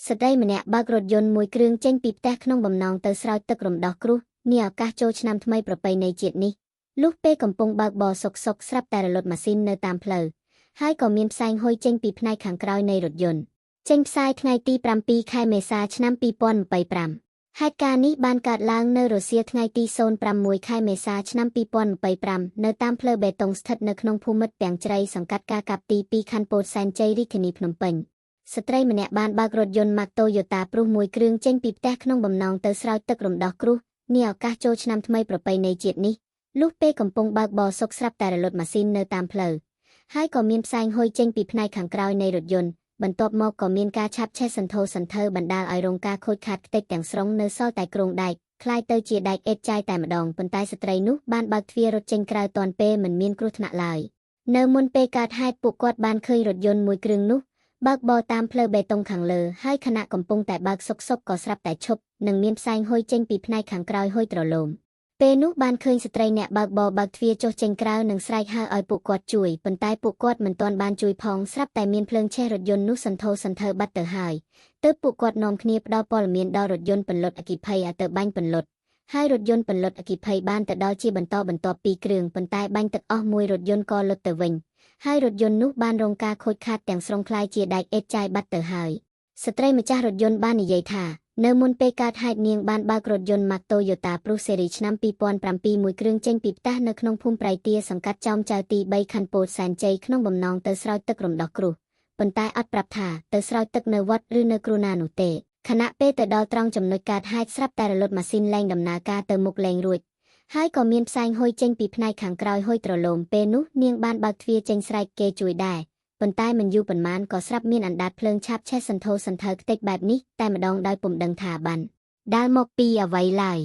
ស្ត្រីម្នាក់បើករថយន្តមួយគ្រឿងចេញពីផ្ទះក្នុងបំណងទៅស្រោចទឹករំដោះគ្រោះនាឱកាសចូលឆ្នាំថ្មីប្រពៃណីជាតិនេះលុះពេលកំពុងបើកបរសុកស្រាប់តែរលត់ម៉ាស៊ីននៅតាមផ្លូវហើយក៏មានផ្សែងហុយចេញពីផ្នែកខាងក្រោយនៃរថយន្តចេញផ្សាយថ្ងៃទី7 ខែមេសាឆ្នាំ2025ហេតុការណ៍នេះបានកើតឡើងនៅរសៀលថ្ងៃទី06 ខែមេសាឆ្នាំ2025នៅតាមផ្លូវបេតុងស្ថិតនៅក្នុងភូមិមិត្តពាំងជ្រៃសង្កាត់ការកាប់ទី2ខណ្ឌពោធិ៍សែនជ័យរាជធានីភ្នំពេញស្ត្រីម្នាក់បានបើករថយន្ត Mazda Toyota Prius មួយគ្រឿងចេញពីផ្ទះក្នុងបំណងទៅស្រោចទឹករំដោះគ្រោះនាឱកាសចូលឆ្នាំថ្មីប្រពៃណីជាតិនេះលុះពេលកំពុងបើកបរសុកស្រាប់តែរលត់ម៉ាស៊ីននៅតាមផ្លូវហើយក៏មានផ្សែងហុយចេញពីផ្នែកខាងក្រោយនៃរថយន្តបន្ទាប់មកក៏មានការឆាបឆេះសន្ធោសន្ធៅបណ្ដាលឲ្យរងការខូចខាតខ្ទេចទាំងស្រុងនៅសល់តែគ្រោងដែកคล้ายទៅជាដែកអេតចាយតែម្ដងប៉ុន្តែស្ត្រីនោះបានបើកទ្វាររត់ចេញក្រៅទាន់ពេលមិនមានគ្រោះថ្នាក់ឡើយនៅមុនពេលកើតហេតុពួកគាត់បានឃើញរថយន្តមួយគ្រឿងនោះបើកបរតាមផ្លូវបេតុងខាងលើហើយខណៈកំពុងតែបើកសុកក៏ស្រាប់តែឈប់និងមានផ្សែងហុយចេញពីផ្នែកខាងក្រោយហុយត្រឡោមពេលនោះបានឃើញស្ត្រីអ្នកបើកបរបើកទ្វារចុះចេញក្រៅនិងស្រែកហៅឲ្យពួកគាត់ជួយប៉ុន្តែពួកគាត់មិនទាន់បានជួយផងស្រាប់តែមានភ្លើងឆេះរថយន្តនោះសន្ធោសន្ធៅបាត់ទៅហើយទើបពួកគាត់នាំគ្នាផ្ដល់ព័ត៌មានដល់រថយន្តពន្លត់អគ្គិភ័យឲ្យទៅបាញ់ពន្លត់ហើយរថយន្តពន្លត់អគ្គិភ័យបានទៅដល់ជាបន្តបន្ទាប់2គ្រឿងប៉ុន្តែបាញ់ទឹកអស់មួយរថយន្តក៏លុតទៅវិញហើយរថយន្តនោះបានរងការខូចខាតទាំងស្រុងคล้ายជាដែកអេតចាយបាត់ទៅហើយស្ត្រីម្ចាស់រថយន្តបាននិយាយថានៅមុនពេលកើតហេតុនាងបានបើករថយន្ត Mazda Toyota Prius ស៊េរីឆ្នាំ2007មួយគ្រឿងចេញពីផ្ទះនៅក្នុងភូមិប្រៃទាសង្កាត់ចោមចៅទី3ខណ្ឌពោធិ៍សែនជ័យក្នុងបំណងទៅស្រោចទឹករំដោះគ្រោះប៉ុន្តែអត់ប្រាប់ថាទៅស្រោចទឹកនៅវត្តឬនៅគ្រួណានោះទេខណៈពេលទៅដល់ត្រង់ចំណុចកើតហេតុស្រាប់តែរលត់ម៉ាស៊ីនលែងដំណើរការទៅមុខលែងរួចហើយក៏មានផ្សែងហុយចេញពីផ្នែកខាងក្រោយហុយត្រឡោមពេលនោះនាងបានបើកទ្វារចេញស្រែកគេជួយដែរប៉ុន្តែមិនយូរប៉ុន្មានក៏ស្រាប់មានអណ្ដាតភ្លើងឆាបឆេះសន្ធោសន្ធៅខ្ទេចបែបនេះតែម្ដងដោយពុំដឹងថាបានដាល់មកពីអ្វីឡើយ